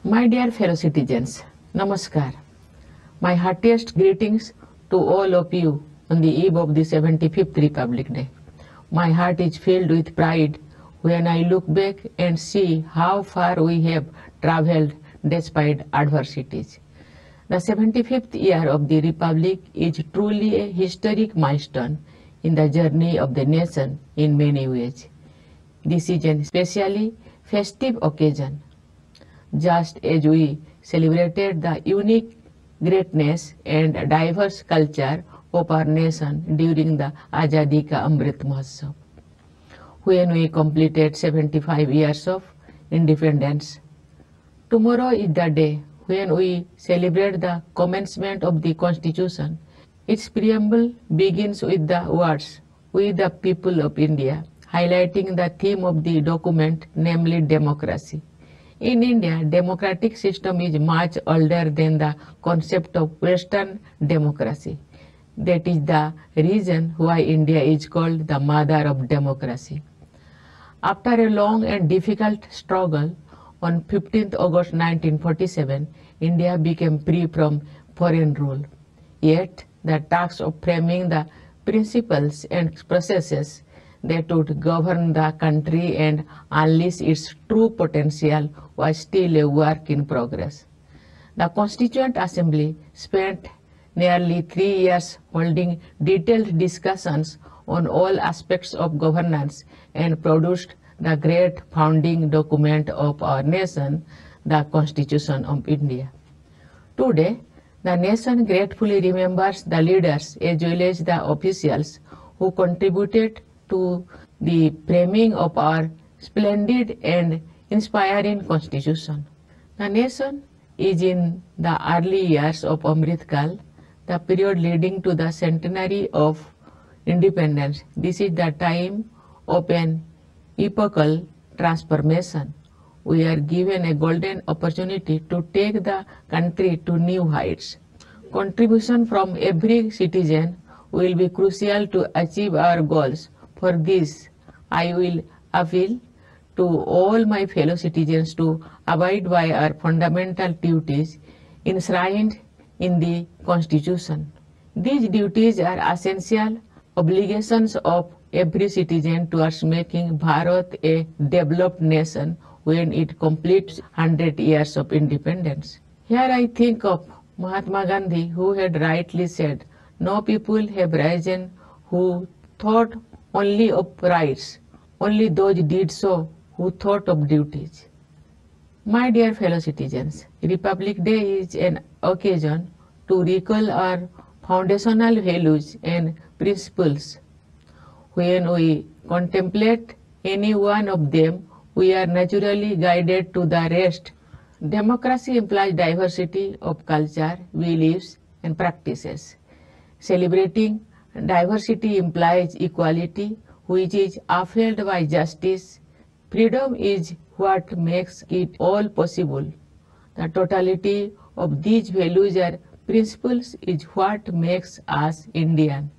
My dear fellow citizens, Namaskar. My heartiest greetings to all of you on the eve of the 75th Republic Day. My heart is filled with pride when I look back and see how far we have traveled despite adversities. The 75th year of the Republic is truly a historic milestone in the journey of the nation in many ways. This is an especially festive occasion, just as we celebrated the unique greatness and diverse culture of our nation during the Azadi Ka Amrit Mahotsav, when we completed 75 years of independence. Tomorrow is the day when we celebrate the commencement of the Constitution. Its preamble begins with the words, "We the people of India," highlighting the theme of the document, namely democracy. In India, democratic system is much older than the concept of Western democracy. That is the reason why India is called the mother of democracy. After a long and difficult struggle, on 15th August 1947, India became free from foreign rule. Yet, the task of framing the principles and processes that would govern the country and unleash its true potential was still a work in progress. The Constituent Assembly spent nearly 3 years holding detailed discussions on all aspects of governance and produced the great founding document of our nation, the Constitution of India. Today, the nation gratefully remembers the leaders as well as the officials who contributed to the framing of our splendid and inspiring Constitution. The nation is in the early years of Amrit Kal, the period leading to the centenary of independence. This is the time of an epochal transformation. We are given a golden opportunity to take the country to new heights. Contribution from every citizen will be crucial to achieve our goals. For this, I will appeal to all my fellow citizens to abide by our fundamental duties enshrined in the Constitution. These duties are essential obligations of every citizen towards making Bharat a developed nation when it completes 100 years of independence. Here I think of Mahatma Gandhi, who had rightly said, "No people have risen who thought only of rights, only those did so who thought of duties." My dear fellow citizens, Republic Day is an occasion to recall our foundational values and principles. When we contemplate any one of them, we are naturally guided to the rest. Democracy implies diversity of culture, beliefs, and practices. Celebrating diversity implies equality, which is upheld by justice. Freedom is what makes it all possible. The totality of these values or principles is what makes us Indian.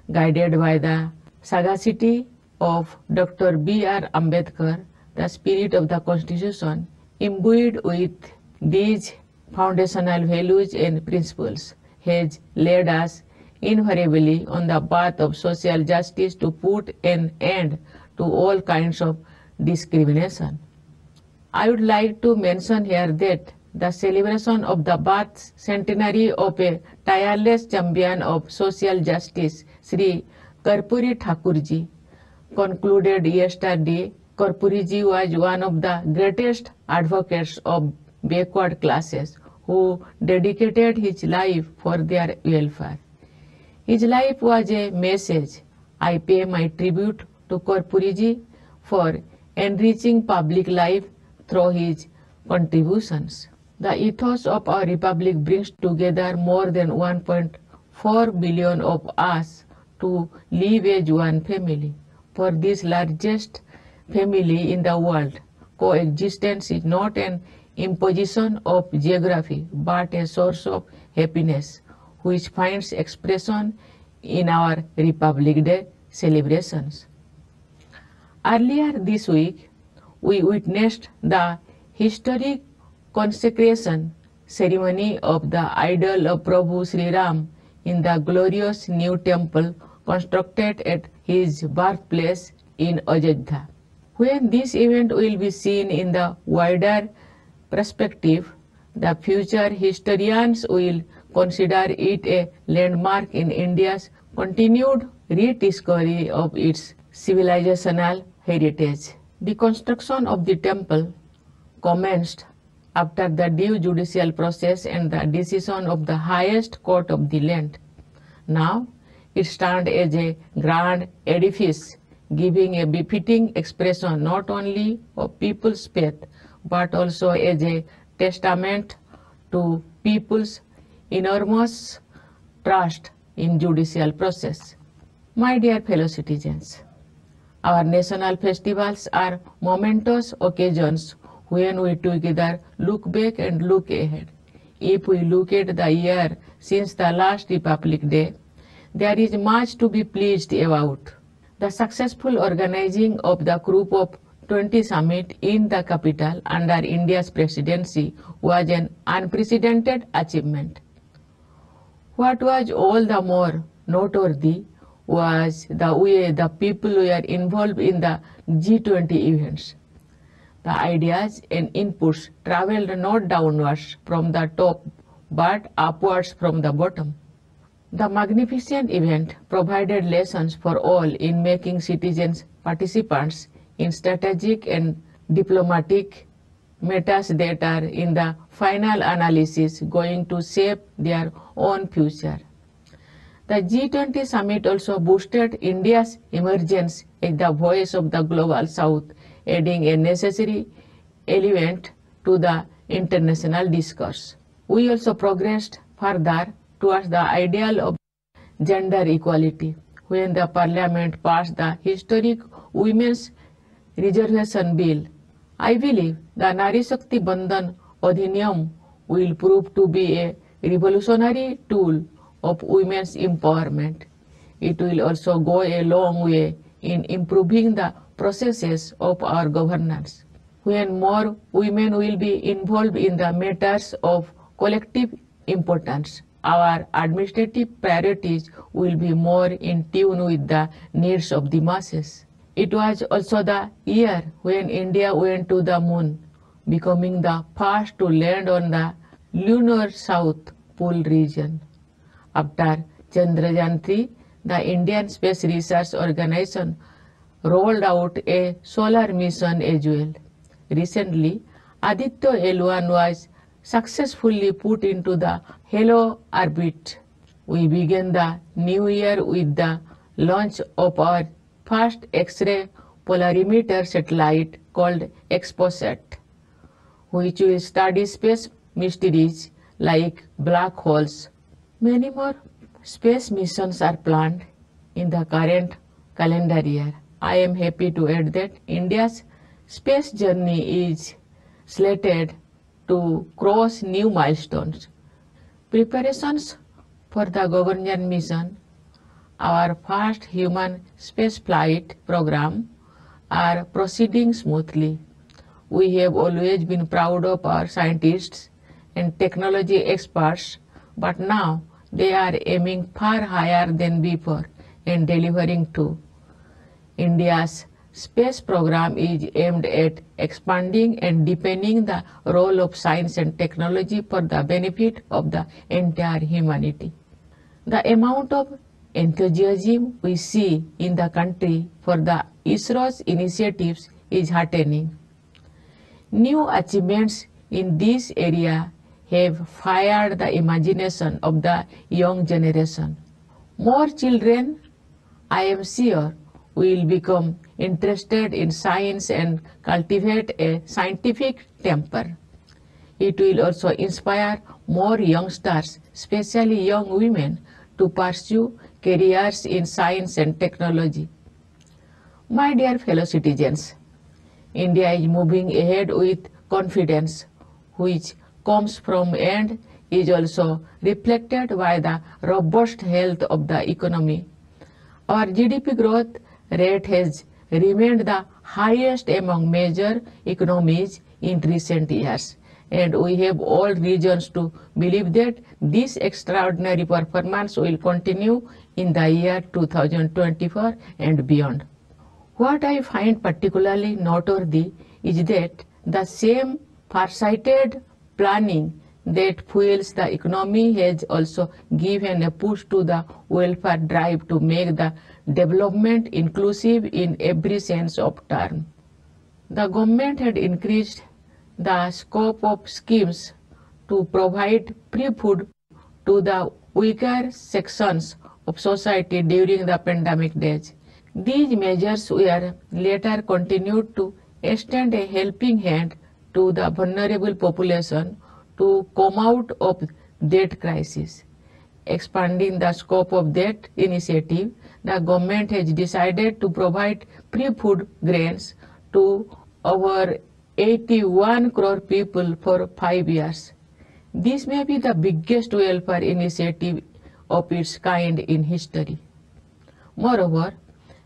Guided by the sagacity of Dr. B.R. Ambedkar, the spirit of the Constitution, imbued with these foundational values and principles, has led us invariably on the path of social justice to put an end to all kinds of discrimination. I would like to mention here that the celebration of the birth centenary of a tireless champion of social justice, Sri Karpuri Thakurji, concluded yesterday. Karpuriji was one of the greatest advocates of backward classes who dedicated his life for their welfare. His life was a message. I pay my tribute to Karpuriji for enriching public life through his contributions. The ethos of our republic brings together more than 1.4 billion of us to live as one family. For this largest family in the world, coexistence is not an imposition of geography, but a source of happiness, which finds expression in our Republic Day celebrations. Earlier this week, we witnessed the historic consecration ceremony of the idol of Prabhu Sri Ram in the glorious new temple constructed at his birthplace in Ajodhya. When this event will be seen in the wider perspective, the future historians will consider it a landmark in India's continued rediscovery of its civilizational heritage. The construction of the temple commenced after the due judicial process and the decision of the highest court of the land. Now, it stands as a grand edifice, giving a befitting expression not only of people's faith, but also as a testament to people's enormous trust in judicial process. My dear fellow citizens, our national festivals are momentous occasions when we together look back and look ahead. If we look at the year since the last Republic Day, there is much to be pleased about. The successful organizing of the Group of 20 summit in the capital under India's presidency was an unprecedented achievement. What was all the more noteworthy was the way the people were involved in the G20 events. The ideas and inputs traveled not downwards from the top, but upwards from the bottom. The magnificent event provided lessons for all in making citizens participants in strategic and diplomatic matters that are in the final analysis going to shape their own future. The G20 summit also boosted India's emergence as the voice of the global south, adding a necessary element to the international discourse. We also progressed further towards the ideal of gender equality when the parliament passed the historic Women's Reservation Bill. I believe the Nari Shakti Bandhan Adhiniyam will prove to be a revolutionary tool of women's empowerment. It will also go a long way in improving the processes of our governance. When more women will be involved in the matters of collective importance, our administrative priorities will be more in tune with the needs of the masses. It was also the year when India went to the moon, becoming the first to land on the lunar South Pole region. After Chandrayaan-3, the Indian Space Research Organization rolled out a solar mission as well. Recently, Aditya L1 was successfully put into the halo orbit. We began the new year with the launch of our first X-ray polarimeter satellite called XPOSAT, which will study space mysteries like black holes. Many more space missions are planned in the current calendar year. I am happy to add that India's space journey is slated to cross new milestones. Preparations for the Gaganyaan mission, our first human spaceflight program, are proceeding smoothly. We have always been proud of our scientists and technology experts, but now they are aiming far higher than before and delivering too. India's space program is aimed at expanding and deepening the role of science and technology for the benefit of the entire humanity. The amount of enthusiasm we see in the country for the ISRO's initiatives is heartening. New achievements in this area have fired the imagination of the young generation. More children, I am sure, will become interested in science and cultivate a scientific temper. It will also inspire more youngsters, especially young women, to pursue careers in science and technology. My dear fellow citizens, India is moving ahead with confidence, which comes from and is also reflected by the robust health of the economy. Our GDP growth rate has remained the highest among major economies in recent years, and we have all reasons to believe that this extraordinary performance will continue in the year 2024 and beyond. What I find particularly noteworthy is that the same farsighted planning that fuels the economy has also given a push to the welfare drive to make the development inclusive in every sense of term. The government had increased the scope of schemes to provide free food to the weaker sections of society during the pandemic days. These measures were later continued to extend a helping hand to the vulnerable population to come out of that crisis. Expanding the scope of that initiative, the government has decided to provide free food grains to over 81 crore people for 5 years. This may be the biggest welfare initiative of its kind in history. Moreover,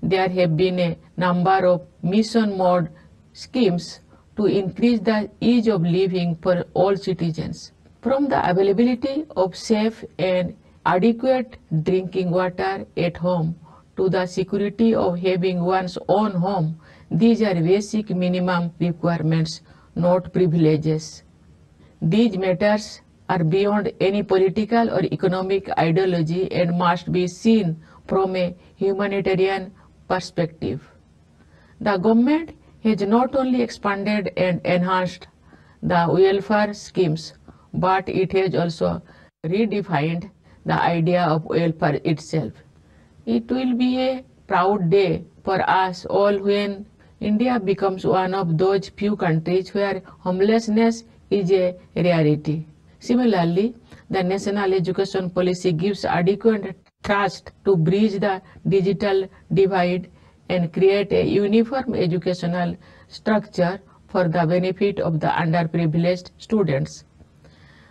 there have been a number of mission mode schemes to increase the ease of living for all citizens. From the availability of safe and adequate drinking water at home to the security of having one's own home, these are basic minimum requirements, not privileges. These matters are beyond any political or economic ideology and must be seen from a humanitarian perspective. The government has not only expanded and enhanced the welfare schemes, but it has also redefined the idea of welfare itself. It will be a proud day for us all when India becomes one of those few countries where homelessness is a rarity. Similarly, the national education policy gives adequate thrust to bridge the digital divide and create a uniform educational structure for the benefit of the underprivileged students.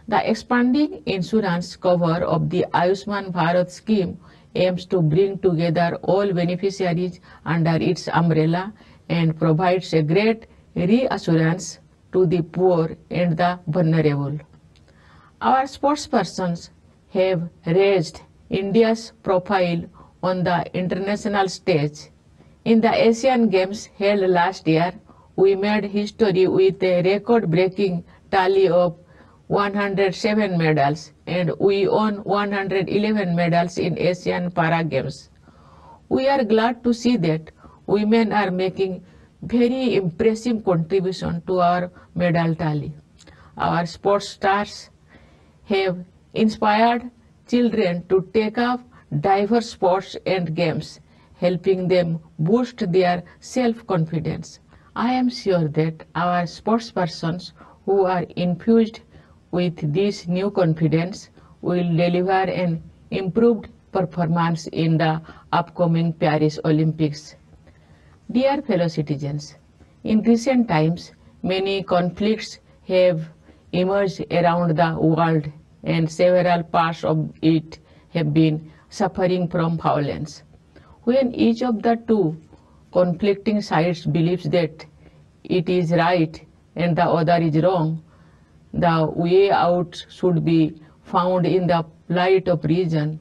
The expanding insurance cover of the Ayushman Bharat scheme aims to bring together all beneficiaries under its umbrella and provides a great reassurance to the poor and the vulnerable. Our sportspersons have raised India's profile on the international stage. In the Asian Games held last year, we made history with a record-breaking tally of 107 medals, and we won 111 medals in Asian Para Games. We are glad to see that women are making very impressive contribution to our medal tally. Our sports stars have inspired children to take up diverse sports and games, helping them boost their self-confidence. I am sure that our sportspersons who are infused with this new confidence will deliver an improved performance in the upcoming Paris Olympics. Dear fellow citizens, in recent times, many conflicts have emerged around the world and several parts of it have been suffering from violence. When each of the two conflicting sides believes that it is right and the other is wrong, the way out should be found in the light of reason.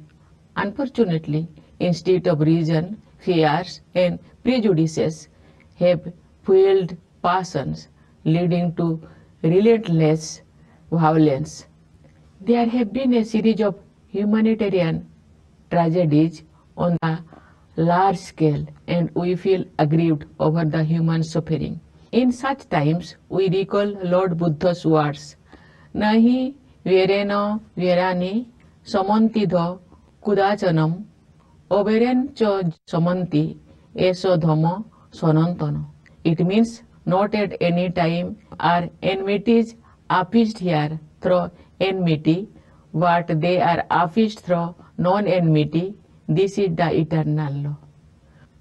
Unfortunately, instead of reason, fears and prejudices have fueled passions, leading to relentless violence. There have been a series of humanitarian tragedies on a large scale, and we feel aggrieved over the human suffering. In such times, we recall Lord Buddha's words, Nahi verena verani samantidha kudachanam oberen cho samanti eso dhamma sanantana. It means not at any time are enmities appeased here through enmity, but they are appeased through non-enmity. This is the eternal law.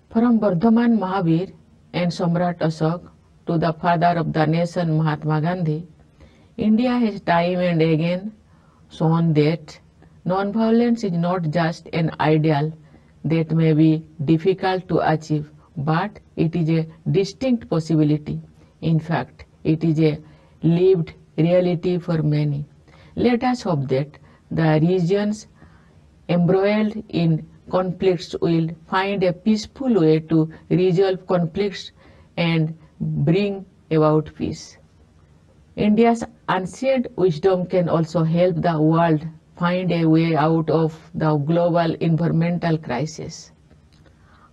From Bardhaman Mahavir and Samrat Ashok to the father of the nation Mahatma Gandhi, India has time and again shown that non-violence is not just an ideal that may be difficult to achieve, but it is a distinct possibility. In fact, it is a lived reality for many. Let us hope that the regions embroiled in conflicts will find a peaceful way to resolve conflicts and bring about peace. India's ancient wisdom can also help the world find a way out of the global environmental crisis.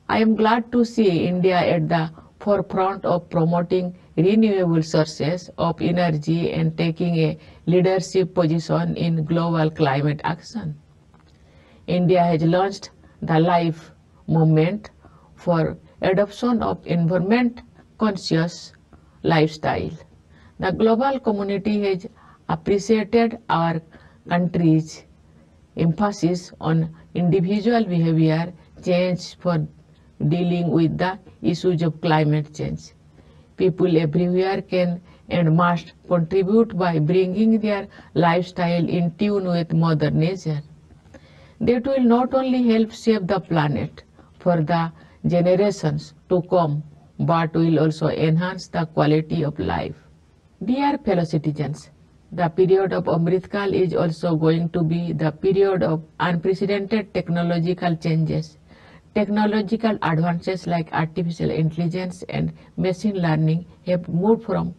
I am glad to see India at the forefront of promoting renewable sources of energy and taking a leadership position in global climate action. India has launched the LIFE movement for adoption of environment-conscious lifestyle. The global community has appreciated our country's emphasis on individual behavior change for dealing with the issues of climate change. People everywhere can and must contribute by bringing their lifestyle in tune with Mother Nature. That will not only help save the planet for the generations to come, but will also enhance the quality of life. Dear fellow citizens, the period of Amritkal is also going to be the period of unprecedented technological changes. Technological advances like artificial intelligence and machine learning have moved from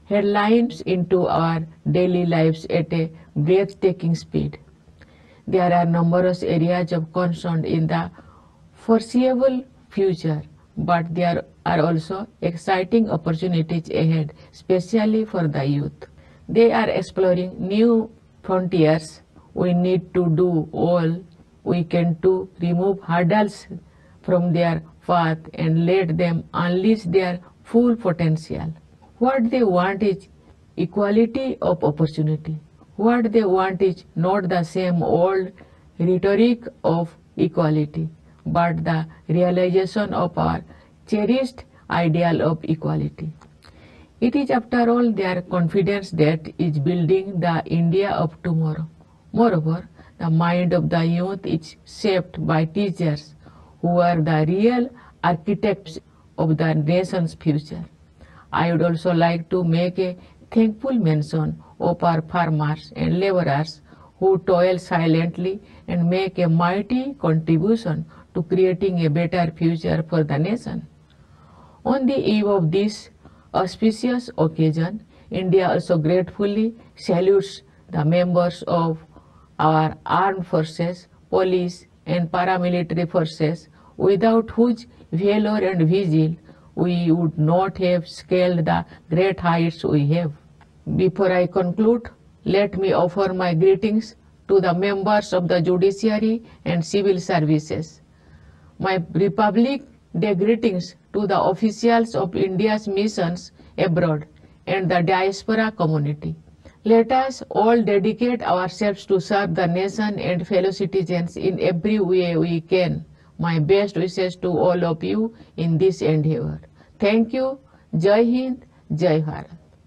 headlines into our daily lives at a breathtaking speed. There are numerous areas of concern in the foreseeable future, but there are also exciting opportunities ahead, especially for the youth. They are exploring new frontiers. We need to do all we can to remove hurdles from their path and let them unleash their full potential. What they want is equality of opportunity. What they want is not the same old rhetoric of equality, but the realization of our cherished ideal of equality. It is, after all, their confidence that is building the India of tomorrow. Moreover, the mind of the youth is shaped by teachers who are the real architects of the nation's future. I would also like to make a thankful mention of our farmers and laborers who toil silently and make a mighty contribution to creating a better future for the nation. On the eve of this auspicious occasion, India also gratefully salutes the members of our armed forces, police and paramilitary forces, without whose valor and vigil we would not have scaled the great heights we have. Before I conclude, let me offer my greetings to the members of the judiciary and civil services. My Republic Day greetings to the officials of India's missions abroad and the diaspora community. Let us all dedicate ourselves to serve the nation and fellow citizens in every way we can. My best wishes to all of you in this endeavor. Thank you. Jai Hind, Jai Bharat.